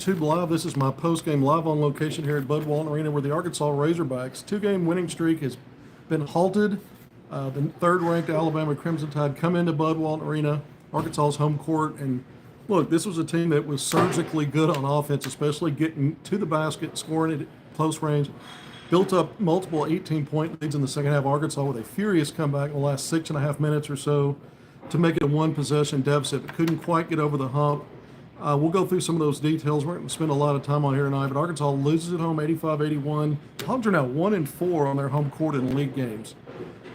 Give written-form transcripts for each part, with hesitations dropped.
YouTube Live. This is my post-game live on location here at Bud Walton Arena where the Arkansas Razorbacks two-game winning streak has been halted. The third-ranked Alabama Crimson Tide come into Bud Walton Arena, Arkansas's home court, and look, this was a team that was surgically good on offense, especially getting to the basket, scoring at close range. Built up multiple 18-point leads in the second half. Arkansas with a furious comeback in the last 6.5 minutes or so to make it a one-possession deficit, but couldn't quite get over the hump. We'll go through some of those details. We're going to spend a lot of time on here tonight, but Arkansas loses at home 85-81. Hogs are now 1-4 on their home court in league games,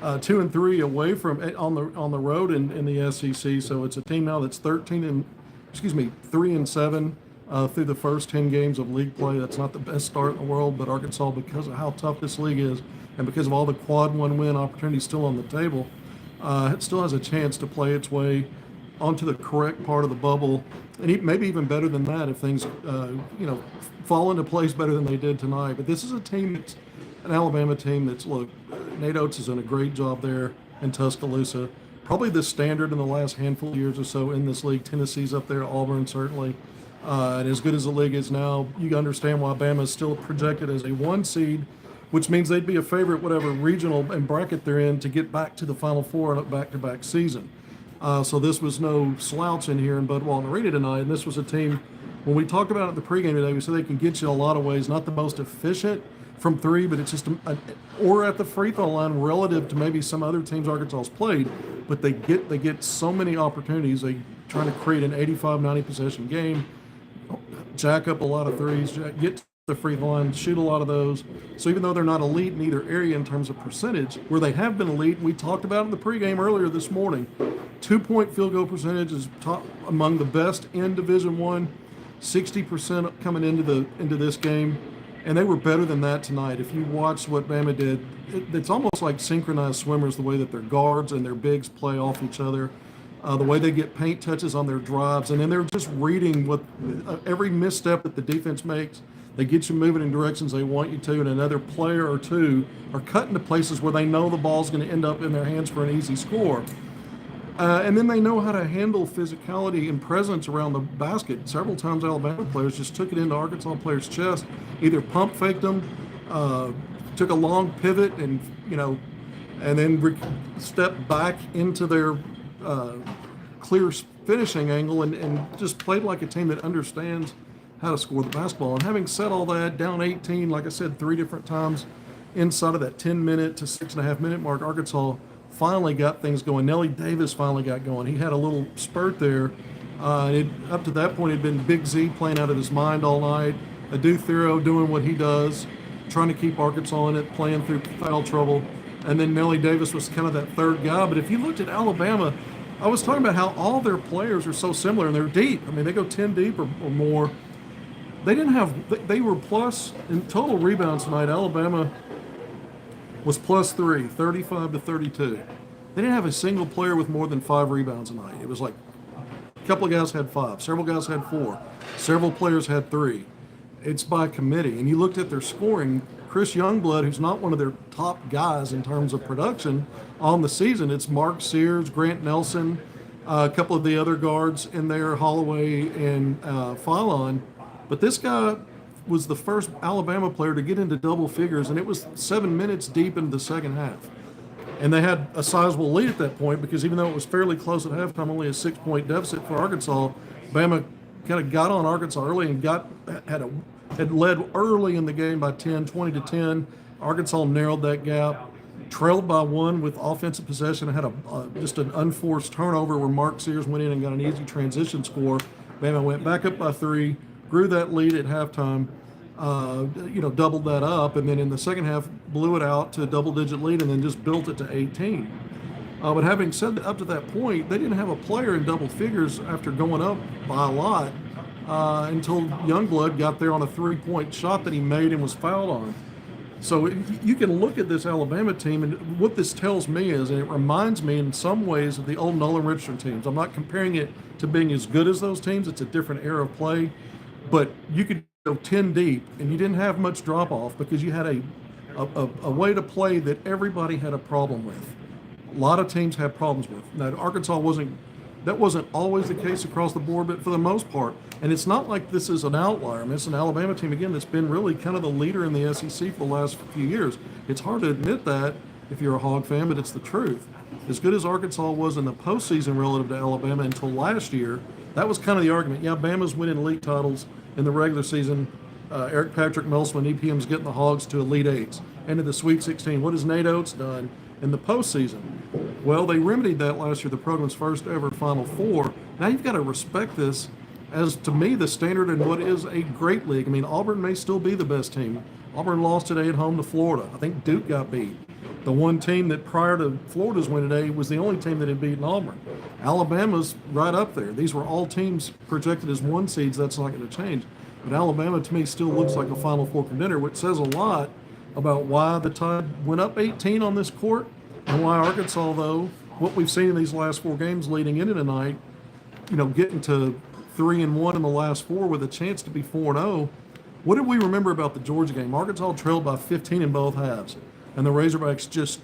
2-3 away from on the road in the SEC. So it's a team now that's 3-7 through the first 10 games of league play. That's not the best start in the world, but Arkansas, because of how tough this league is and because of all the quad one win opportunities still on the table, it still has a chance to play its way onto the correct part of the bubble, and maybe even better than that if things, fall into place better than they did tonight. But this is a team that's an Alabama team that's, look, Nate Oates has done a great job there in Tuscaloosa. Probably the standard in the last handful of years or so in this league. Tennessee's up there, Auburn certainly. And as good as the league is now, you understand why Bama is still projected as a 1 seed, which means they'd be a favorite, whatever regional and bracket they're in, to get back to the Final Four in a back-to-back season. So this was no slouch in here in Bud Walton Arena tonight. And this was a team, when we talked about it at the pregame today, we said they can get you a lot of ways. Not the most efficient from three, but it's just or at the free throw line relative to maybe some other teams Arkansas's played. But they get so many opportunities. They trying to create an 85-90 possession game, jack up a lot of threes, get to the free throw line, shoot a lot of those. So even though they're not elite in either area in terms of percentage, where they have been elite, we talked about in the pregame earlier this morning. 2-point field goal percentage is top among the best in Division I. 60% coming into this game, and they were better than that tonight. If you watch what Bama did, it's almost like synchronized swimmers, the way that their guards and their bigs play off each other, the way they get paint touches on their drives, and then they're just reading what every misstep that the defense makes. They get you moving in directions they want you to, and another player or two are cutting to places where they know the ball's going to end up in their hands for an easy score. And then they know how to handle physicality and presence around the basket. Several times Alabama players just took it into Arkansas players' chest, either pump faked them, took a long pivot and then stepped back into their clear finishing angle and just played like a team that understands how to score the basketball. And having said all that, down 18, like I said, 3 different times inside of that 10-minute to 6.5-minute mark, Arkansas finally got things going. Nelly Davis finally got going. He had a little spurt there. Up to that point, it had been Big Z playing out of his mind all night. Adu Thero doing what he does, trying to keep Arkansas in it, playing through foul trouble. And then Nelly Davis was kind of that third guy. But if you looked at Alabama, I was talking about how all their players are so similar, and they're deep. I mean, they go 10 deep or more. They were plus in total rebounds tonight. Alabama was plus 3, 35-32. They didn't have a single player with more than 5 rebounds tonight. It was like a couple of guys had 5, several guys had 4, several players had 3. It's by committee. And you looked at their scoring, Chris Youngblood, who's not one of their top guys in terms of production on the season. It's Mark Sears, Grant Nelson, a couple of the other guards in there, Holloway and Philon. But this guy was the first Alabama player to get into double figures, and it was 7 minutes deep into the second half. And they had a sizable lead at that point because even though it was fairly close at halftime, only a 6-point deficit for Arkansas, Bama kind of got on Arkansas early and had led early in the game by 10, 20-10. Arkansas narrowed that gap, trailed by 1 with offensive possession, had just an unforced turnover where Mark Sears went in and got an easy transition score. Bama went back up by 3. Grew that lead at halftime, doubled that up, and then in the second half blew it out to a double-digit lead and then just built it to 18. But having said that, up to that point, they didn't have a player in double figures after going up by a lot until Youngblood got there on a 3-point shot that he made and was fouled on. So you can look at this Alabama team, and what this tells me is, and it reminds me in some ways of the old Nolan Richardson teams. I'm not comparing it to being as good as those teams. It's a different era of play. But you could go 10 deep, and you didn't have much drop-off because you had a way to play that everybody had a problem with. A lot of teams had problems with. Now, Arkansas wasn't That wasn't always the case across the board, but for the most part. And it's not like this is an outlier. I mean, it's an Alabama team, again, that's been really kind of the leader in the SEC for the last few years. It's hard to admit that if you're a Hog fan, but it's the truth. As good as Arkansas was in the postseason relative to Alabama until last year, that was kind of the argument. Yeah, Bama's winning league titles in the regular season. Eric Patrick Melson and EPM's getting the Hogs to Elite Eights, into the Sweet 16. What has Nate Oates done in the postseason? Well, they remedied that last year, the program's first ever Final Four. Now you've got to respect this as, to me, the standard in what is a great league. I mean, Auburn may still be the best team. Auburn lost today at home to Florida. I think Duke got beat. The one team that prior to Florida's win today was the only team that had beaten Auburn. Alabama's right up there. These were all teams projected as one seeds. That's not going to change. But Alabama, to me, still looks like a Final Four contender, which says a lot about why the Tide went up 18 on this court and why Arkansas, though, what we've seen in these last 4 games leading into tonight, getting to 3-1 in the last 4 with a chance to be 4-0. What did we remember about the Georgia game? Arkansas trailed by 15 in both halves, and the Razorbacks just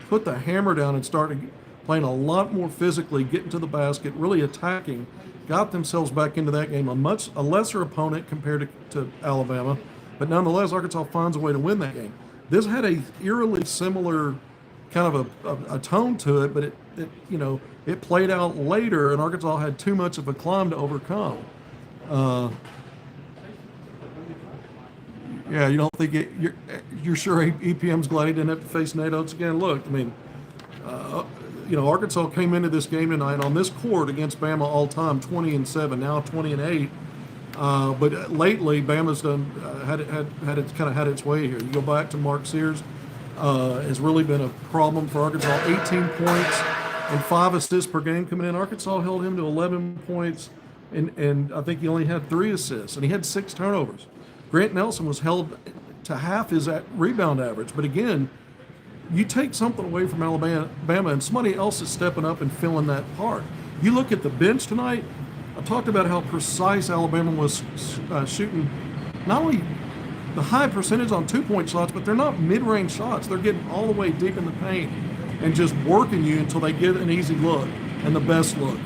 put the hammer down and started playing a lot more physically, getting to the basket, really attacking, got themselves back into that game, a lesser opponent compared to Alabama, but nonetheless, Arkansas finds a way to win that game. This had a eerily similar kind of a tone to it, but it played out later, and Arkansas had too much of a climb to overcome. Yeah, you don't think you're sure EPM's glad he didn't have to face Nate Oates again? Look, I mean, Arkansas came into this game tonight on this court against Bama all time, 20-7, now 20-8. But lately, Bama's done had its way here. You go back to Mark Sears, has really been a problem for Arkansas. 18 points and 5 assists per game coming in. Arkansas held him to 11 points, and I think he only had 3 assists, and he had 6 turnovers. Grant Nelson was held to half his rebound average. But again, you take something away from Alabama, and somebody else is stepping up and filling that part. You look at the bench tonight. I talked about how precise Alabama was shooting not only the high percentage on 2-point shots, but they're not mid-range shots. They're getting all the way deep in the paint and just working you until they get an easy look and the best look.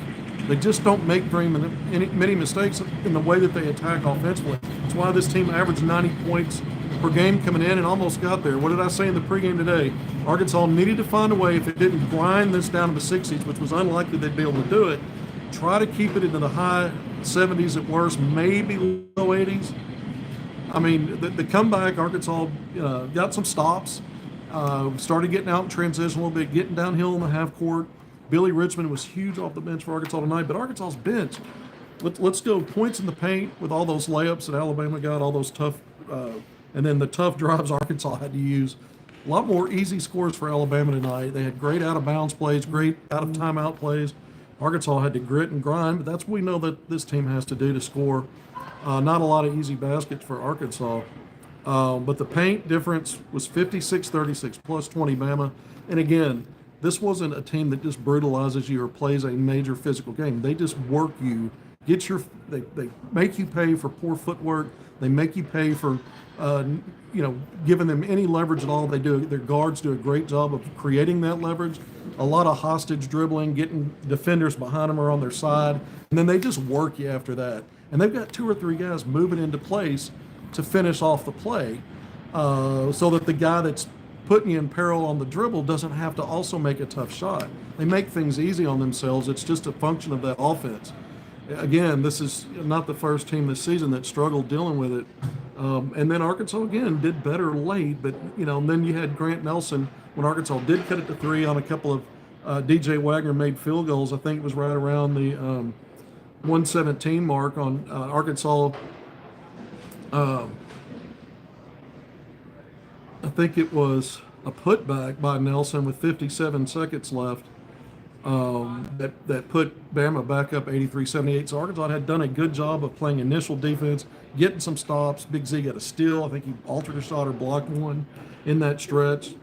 They just don't make very many mistakes in the way that they attack offensively. That's why this team averaged 90 points per game coming in and almost got there. What did I say in the pregame today? Arkansas needed to find a way, if it didn't grind this down to the 60s, which was unlikely they'd be able to do it, try to keep it into the high 70s at worst, maybe low 80s. I mean, the comeback, Arkansas got some stops, started getting out in transition a little bit, getting downhill in the half court. Billy Richmond was huge off the bench for Arkansas tonight, but Arkansas's bench, let's go points in the paint with all those layups that Alabama got, all those tough, and then the tough drives Arkansas had to use. A lot more easy scores for Alabama tonight. They had great out-of-bounds plays, great out-of-timeout plays. Arkansas had to grit and grind, but that's what we know that this team has to do to score. Not a lot of easy baskets for Arkansas. But the paint difference was 56-36, plus 20 Bama. And again, this wasn't a team that just brutalizes you or plays a major physical game. They just work you, they make you pay for poor footwork. They make you pay for, giving them any leverage at all. Their guards do a great job of creating that leverage. A lot of hostage dribbling, getting defenders behind them or on their side, and then they just work you after that. And they've got 2 or 3 guys moving into place to finish off the play, so that the guy that's putting you in peril on the dribble doesn't have to also make a tough shot. They make things easy on themselves. It's just a function of that offense. Again, this is not the first team this season that struggled dealing with it. And then Arkansas, again, did better late, but, and then you had Grant Nelson when Arkansas did cut it to 3 on a couple of DJ Wagner made field goals. I think it was right around the 117 mark on Arkansas. I think it was a putback by Nelson with 57 seconds left that put Bama back up 83-78. So Arkansas had done a good job of playing initial defense, getting some stops. Big Z got a steal. I think he altered a shot or blocked one in that stretch.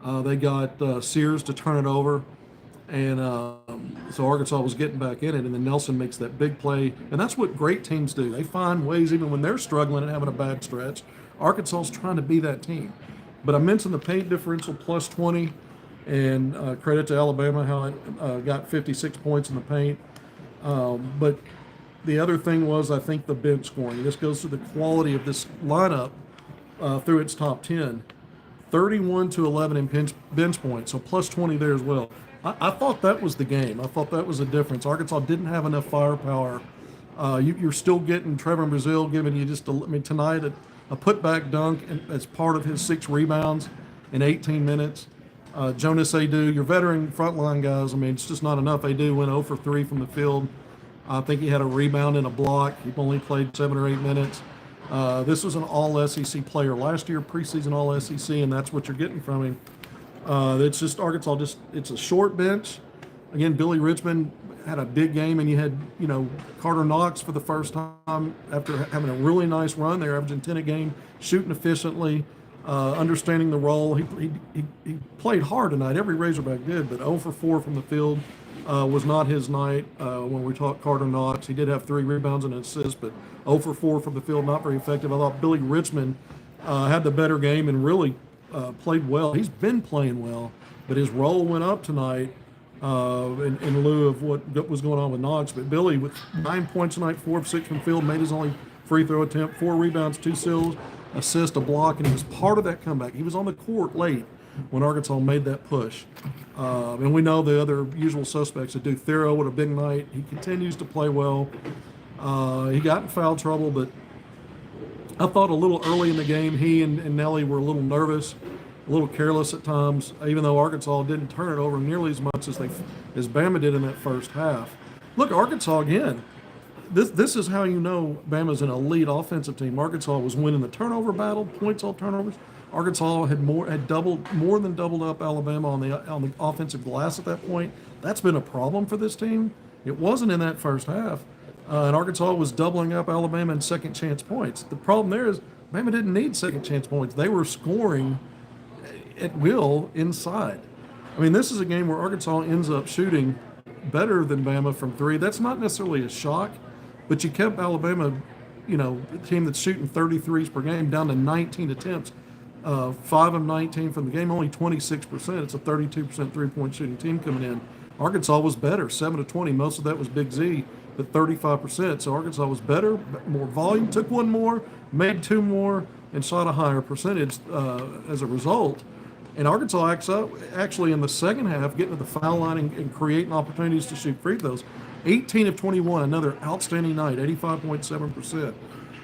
They got Sears to turn it over. And so Arkansas was getting back in it, and then Nelson makes that big play. And that's what great teams do. They find ways, even when they're struggling and having a bad stretch. Arkansas's trying to be that team. But I mentioned the paint differential plus 20, and credit to Alabama how it got 56 points in the paint. But the other thing was, I think, the bench scoring. This goes to the quality of this lineup through its top 10. 31 to 11 in bench points, so plus 20 there as well. I thought that was the game. I thought that was the difference. Arkansas didn't have enough firepower. You're still getting Trevor Brazile giving you just tonight a putback dunk as part of his 6 rebounds in 18 minutes. Jonas Adu, your veteran frontline guys, it's just not enough. Adu went 0 for 3 from the field. I think he had a rebound and a block. He only played 7 or 8 minutes. This was an all-SEC player last year, preseason all-SEC, and that's what you're getting from him. It's just Arkansas, it's a short bench. Again, Billy Richmond had a big game, and you had, Carter Knox for the first time after having a really nice run there, averaging 10 a game, shooting efficiently, understanding the role. He played hard tonight. Every Razorback did, but 0 for 4 from the field was not his night. When we talked Carter Knox, he did have 3 rebounds and an assist, but 0 for 4 from the field, not very effective. I thought Billy Richmond had the better game and really played well. He's been playing well, but his role went up tonight in lieu of what was going on with Knox. But Billy, with 9 points tonight, 4 of 6 from the field, made his only free throw attempt, 4 rebounds, 2 steals, assist, a block, and he was part of that comeback. He was on the court late when Arkansas made that push. And we know the other usual suspects that do. Thero with a big night. He continues to play well. He got in foul trouble, but I thought a little early in the game, he and Nelly were a little nervous, a little careless at times, even though Arkansas didn't turn it over nearly as much as Bama did in that first half. Look, Arkansas again. This is how you know Bama's an elite offensive team. Arkansas was winning the turnover battle, points off turnovers. Arkansas had more than doubled up Alabama on the offensive glass at that point. That's been a problem for this team. It wasn't in that first half. And Arkansas was doubling up Alabama in second chance points. The problem there is Bama didn't need second chance points. They were scoring at will inside. This is a game where Arkansas ends up shooting better than Bama from 3. That's not necessarily a shock, but you kept Alabama, the team that's shooting 33s per game, down to 19 attempts. 5 of 19 from the game, only 26%. It's a 32% three-point shooting team coming in. Arkansas was better, 7 of 20. Most of that was Big Z, but 35%. So Arkansas was better, more volume, took 1 more, made 2 more, and shot a higher percentage as a result. And Arkansas actually in the second half, getting to the foul line and creating opportunities to shoot free throws. 18 of 21, another outstanding night, 85.7%,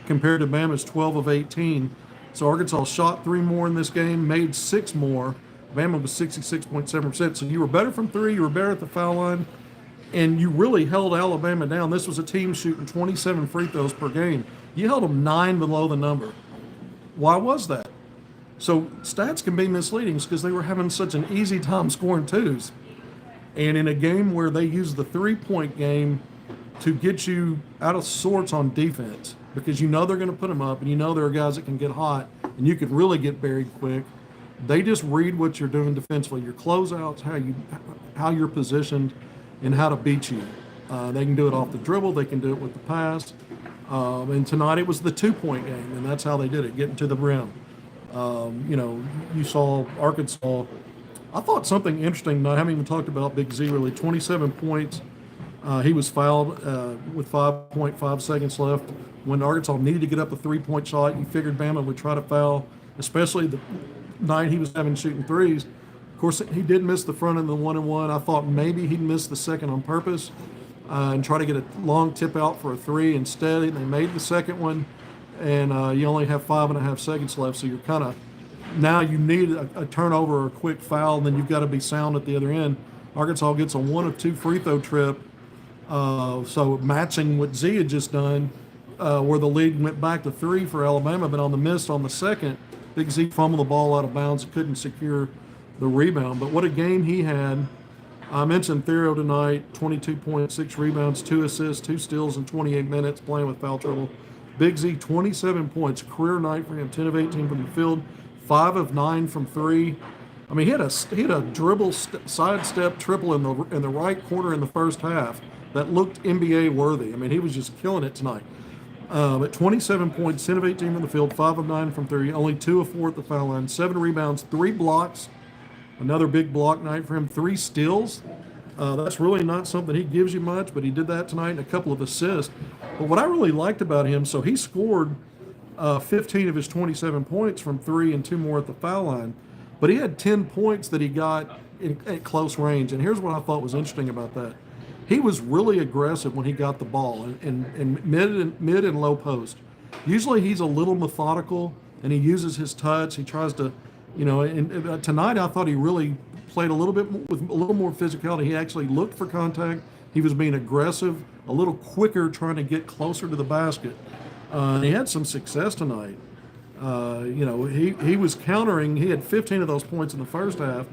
compared to Bama's 12 of 18. So Arkansas shot 3 more in this game, made 6 more. Bama was 66.7%. So you were better from 3, you were better at the foul line, and you really held Alabama down. This was a team shooting 27 free throws per game. You held them 9 below the number. Why was that? So stats can be misleading because they were having such an easy time scoring 2s. And in a game where they use the 3-point game to get you out of sorts on defense, because they're going to put them up, and there are guys that can get hot, and you could really get buried quick. They just read what you're doing defensively, your closeouts, how you're positioned, and how to beat you. They can do it off the dribble, they can do it with the pass. And tonight it was the 2-point game, and that's how they did it, getting to the rim. You saw Arkansas. I thought something interesting, I haven't even talked about Big Z really, 27 points. He was fouled with 5.5 seconds left. When Arkansas needed to get up a 3-point shot, you figured Bama would try to foul, especially the night he was having shooting 3s. Of course, he did miss the front of the 1-and-1. I thought maybe he'd miss the second on purpose and try to get a long tip out for a 3. Instead, they made the second one, and you only have 5.5 seconds left, so you're kind of, now you need a turnover or a quick foul, and then you've got to be sound at the other end. Arkansas gets a 1 of 2 free throw trip, so matching what Z had just done, where the lead went back to 3 for Alabama, but on the miss on the second, Big Z fumbled the ball out of bounds, couldn't secure the rebound. But what a game he had. I mentioned Thero tonight, 22 points, 6 rebounds, 2 assists, 2 steals in 28 minutes, playing with foul trouble. Big Z, 27 points, career night for him, 10 of 18 from the field, 5 of 9 from 3. He had a dribble sidestep triple in the right corner in the first half that looked NBA worthy. He was just killing it tonight. At 27 points, 10 of 18 from the field, 5 of 9 from 3, only 2 of 4 at the foul line, 7 rebounds, 3 blocks, another big block night for him, 3 steals. That's really not something he gives you much, but he did that tonight and a couple of assists. But what I really liked about him, so he scored 15 of his 27 points from three and two more at the foul line. But he had 10 points that he got at close range. And here's what I thought was interesting about that. He was really aggressive when he got the ball in mid and low post. Usually he's a little methodical and he uses his touch. He tries to, and tonight I thought he really played a little bit with a little more physicality. He actually looked for contact. He was being aggressive, a little quicker, trying to get closer to the basket. And he had some success tonight. He was countering. He had 15 of those points in the first half,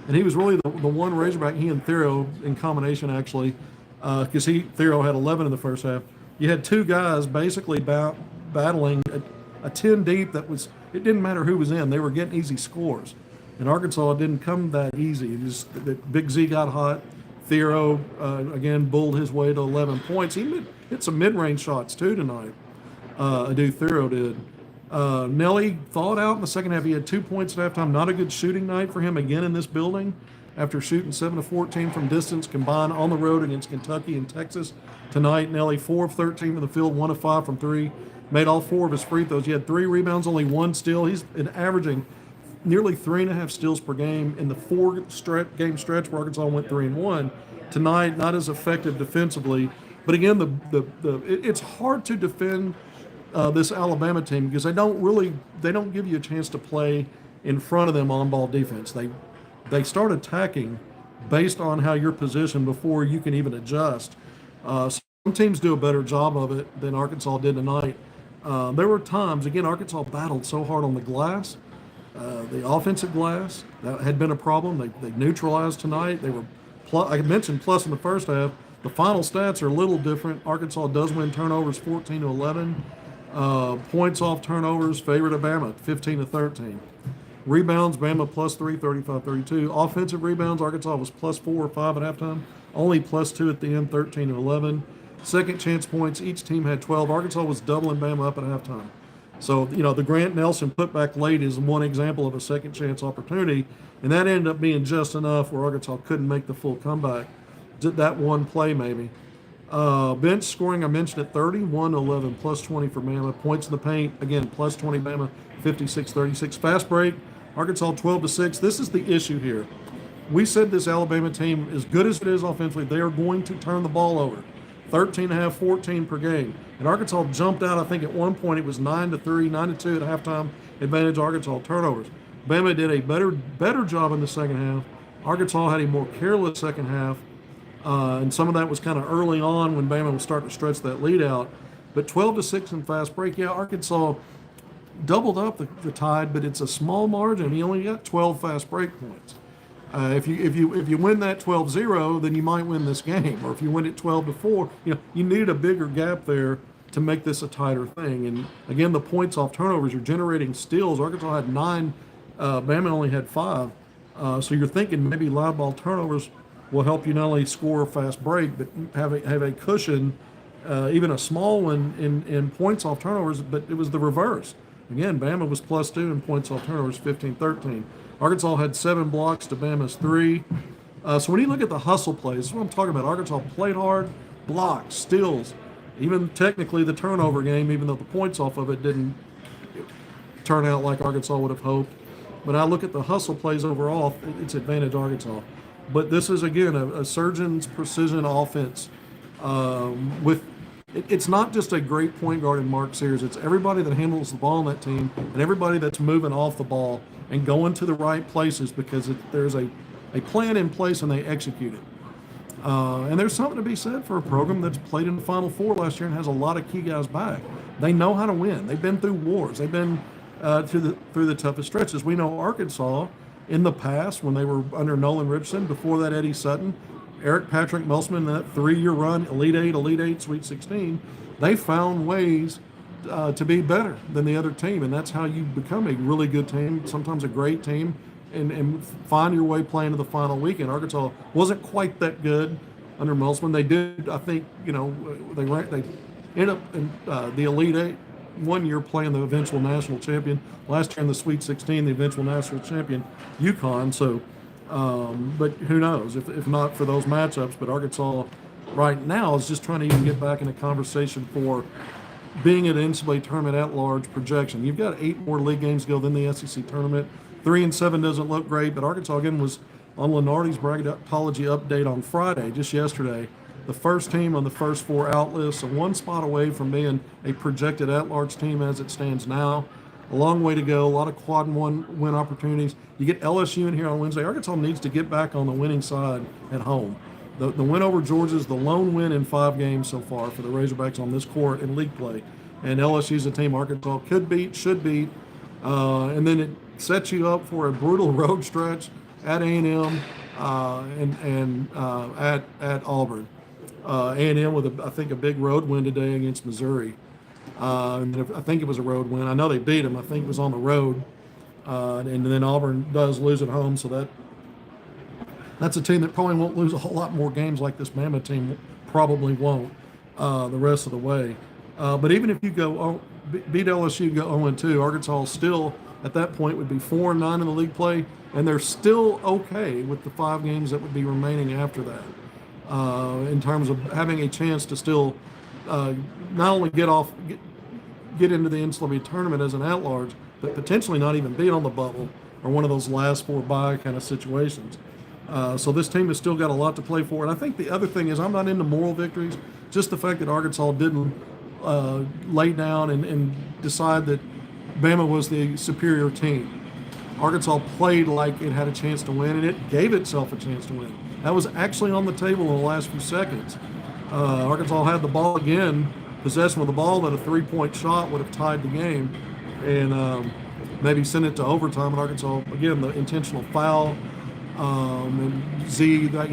and he was really the one Razorback. He and Theo in combination actually, because Theo had 11 in the first half. You had two guys basically battling a 10 deep that was. It didn't matter who was in. They were getting easy scores. In Arkansas, it didn't come that easy. Big Z got hot. Theo, again, bulled his way to 11 points. He hit some mid-range shots, too, tonight. Theo did. Nelly thawed out in the second half. He had 2 points at halftime. Not a good shooting night for him again in this building after shooting 7 of 14 from distance combined on the road against Kentucky and Texas. Tonight, Nelly 4 of 13 from the field, 1 of 5 from three. Made all 4 of his free throws. He had 3 rebounds, only 1 steal. He's been averaging nearly 3.5 steals per game in the 4-game stretch where Arkansas went 3-1. Tonight, not as effective defensively, but again, it's hard to defend this Alabama team because they don't give you a chance to play in front of them on ball defense. They start attacking based on how you're positioned before you can even adjust. Some teams do a better job of it than Arkansas did tonight. There were times, again, Arkansas battled so hard on the glass. The offensive glass, that had been a problem. They neutralized tonight. They were, I mentioned plus in the first half. The final stats are a little different. Arkansas does win turnovers 14-11. Points off turnovers favored Bama 15-13. Rebounds, Bama plus 3, 35-32. Offensive rebounds, Arkansas was plus 4 or 5 at halftime. Only plus 2 at the end, 13-11. Second chance points, each team had 12. Arkansas was doubling Bama up at halftime. So, the Grant Nelson putback late is one example of a second chance opportunity, and that ended up being just enough where Arkansas couldn't make the full comeback. Did that one play maybe. Bench scoring, I mentioned at 31-11, plus 20 for Bama. Points in the paint, again, plus 20 Bama, 56-36. Fast break, Arkansas 12-6. This is the issue here. We said this Alabama team, as good as it is offensively, they are going to turn the ball over. 13.5, 14 per game. And Arkansas jumped out, I think at one point it was 9-3, 9-2 at halftime, advantage Arkansas turnovers. Bama did a better job in the second half. Arkansas had a more careless second half. And some of that was kind of early on when Bama was starting to stretch that lead out. But 12-6 in fast break, Arkansas doubled up the Tide, but it's a small margin. He only got 12 fast break points. If you win that 12-0, then you might win this game. Or if you win it 12-4, you need a bigger gap there to make this a tighter thing. And again, the points off turnovers, you're generating steals. Arkansas had 9, Bama only had 5. So you're thinking maybe live ball turnovers will help you not only score a fast break, but have a cushion, even a small one in points off turnovers, but it was the reverse. Again, Bama was plus 2 in points off turnovers, 15-13. Arkansas had 7 blocks to Bama's 3. So when you look at the hustle plays, that's what I'm talking about. Arkansas played hard, blocks, steals, even technically the turnover game, even though the points off of it didn't turn out like Arkansas would have hoped. But I look at the hustle plays overall, it's advantage Arkansas. But this is, again, a surgeon's precision offense. It's not just a great point guard in Mark Sears. It's everybody that handles the ball on that team and everybody that's moving off the ball and going to the right places because there's a plan in place and they execute it. And there's something to be said for a program that's played in the Final Four last year and has a lot of key guys back. They know how to win. They've been through wars. They've been through the toughest stretches. We know Arkansas in the past when they were under Nolan Richardson, before that Eddie Sutton, Eric Patrick Musselman, that 3-year run, Elite Eight, Sweet 16, they found ways to be better than the other team, and that's how you become a really good team, sometimes a great team, and find your way playing to the final weekend. Arkansas wasn't quite that good under Musselman. They did, I think, they ended up in the Elite Eight one year playing the eventual national champion. Last year in the Sweet 16, the eventual national champion, UConn. So But who knows if not for those matchups. But Arkansas right now is just trying to even get back in a conversation for being an NCAA tournament at large projection. You've got 8 more league games to go than the SEC tournament. 3-7 doesn't look great, but Arkansas again was on Lenardi's bracketology update on Friday, just yesterday. The first team on the first 4 out lists, so 1 spot away from being a projected at-large team as it stands now. A long way to go, a lot of quad one win opportunities. You get LSU in here on Wednesday. Arkansas needs to get back on the winning side at home. The win over Georgia is the lone win in 5 games so far for the Razorbacks on this court in league play. And LSU is a team Arkansas could beat, should beat, and then it sets you up for a brutal road stretch at A&M and at Auburn. A&M with I think a big road win today against Missouri. And I think it was a road win. I know they beat them. I think it was on the road, and then Auburn does lose at home, so that's a team that probably won't lose a whole lot more games like this Bama team probably won't the rest of the way. But even if you go beat LSU, go 0-2, Arkansas still at that point would be 4-9 in the league play, and they're still okay with the 5 games that would be remaining after that in terms of having a chance to still not only get into the NCAA tournament as an at-large, but potentially not even be on the bubble or one of those last 4 bye kind of situations. So this team has still got a lot to play for. And I think the other thing is I'm not into moral victories, just the fact that Arkansas didn't lay down and decide that Bama was the superior team. Arkansas played like it had a chance to win, and it gave itself a chance to win. That was actually on the table in the last few seconds. Arkansas had the ball again, possession of the ball, that a 3-point shot would have tied the game and maybe sent it to overtime. And Arkansas, again, the intentional foul. And Z, that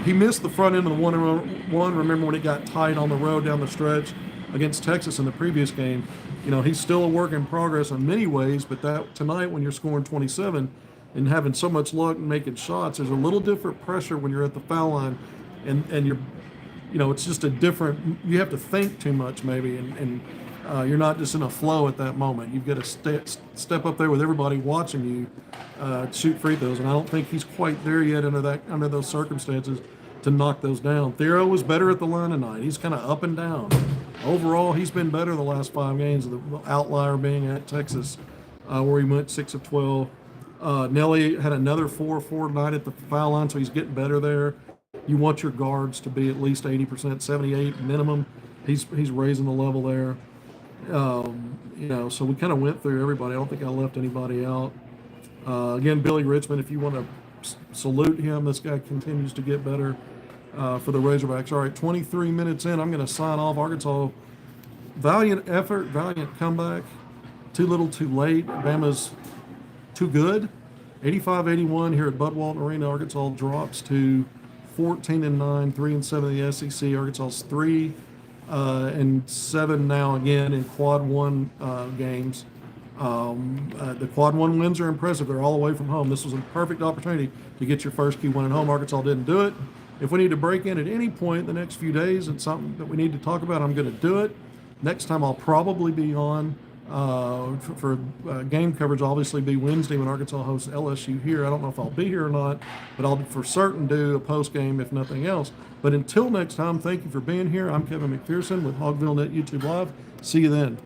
he missed the front end of the 1-1. Remember when it got tight on the road down the stretch against Texas in the previous game? He's still a work in progress in many ways, but that tonight when you're scoring 27 and having so much luck and making shots, there's a little different pressure when you're at the foul line, and you're, it's just a different. You have to think too much maybe, and you're not just in a flow at that moment. You've got to step up there with everybody watching you shoot free throws, and I don't think he's quite there yet under those circumstances to knock those down. Theo was better at the line tonight. He's kind of up and down. Overall, he's been better the last 5 games, the outlier being at Texas, where he went 6 of 12. Nelly had another 4-4 night at the foul line, so he's getting better there. You want your guards to be at least 80%, 78 minimum. He's raising the level there. So we kind of went through everybody. I don't think I left anybody out. Again, Billy Richmond, if you want to salute him, this guy continues to get better for the Razorbacks. All right, 23 minutes in, I'm going to sign off. Arkansas, valiant effort, valiant comeback. Too little, too late. Bama's too good. 85-81 here at Bud Walton Arena. Arkansas drops to 14-9, 3-7 in the SEC. Arkansas's 3-7 now again in quad one games. The quad one wins are impressive. They're all away from home. This was a perfect opportunity to get your first key win at home. Arkansas didn't do it. If we need to break in at any point in the next few days and something that we need to talk about, I'm going to do it. Next time I'll probably be on for game coverage. Obviously be Wednesday when Arkansas hosts LSU here. I don't know if I'll be here or not, but I'll for certain do a post game if nothing else. But until next time, thank you for being here. I'm Kevin McPherson with HogvilleNET YouTube Live. See you then.